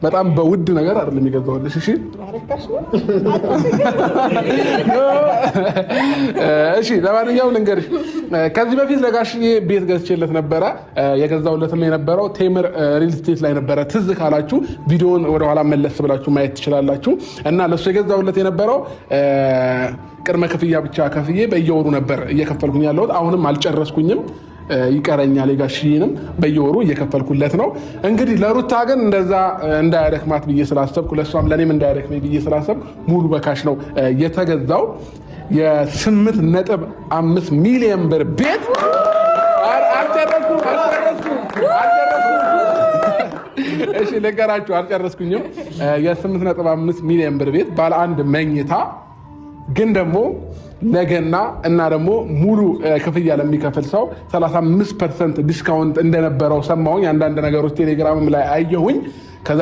በጣም በውድ ነገር አይደለም የገዛሁልሽ። እሺ እሺ ለማንኛውም ልንገርሽ ከዚህ በፊት ለጋሽዬ ቤት ገዝቼለት ነበረ። የገዛሁለትም የነበረው ቴምር ሪል ስቴት ላይ ነበረ። ትዝ ካላችሁ ቪዲዮውን ወደኋላ መለስ ብላችሁ ማየት ትችላላችሁ። እና ለሱ የገዛሁለት የነበረው ቅድመ ክፍያ ብቻ ከፍዬ በየወሩ ነበር እየከፈልኩኝ ያለሁት። አሁንም አልጨረስኩኝም፣ ይቀረኛል። የጋሽዬንም በየወሩ እየከፈልኩለት ነው። እንግዲህ ለሩታ ግን እንደዛ እንዳያደክማት ብዬ ስላሰብኩ፣ ለሷም ለኔም እንዳያደክመኝ ብዬ ስላሰብኩ ሙሉ በካሽ ነው የተገዛው። የ8.5 ሚሊዮን ብር ቤት አልጨረስኩም። እሺ ልንገራችሁ፣ አልጨረስኩኝም። የ8.5 ሚሊዮን ብር ቤት ባለ አንድ መኝታ ግን ደግሞ ነገና እና ደግሞ ሙሉ ክፍያ ለሚከፍል ሰው 35% ዲስካውንት እንደነበረው ሰማሁኝ። አንዳንድ ነገሮች ቴሌግራምም ላይ አየሁኝ። ከዛ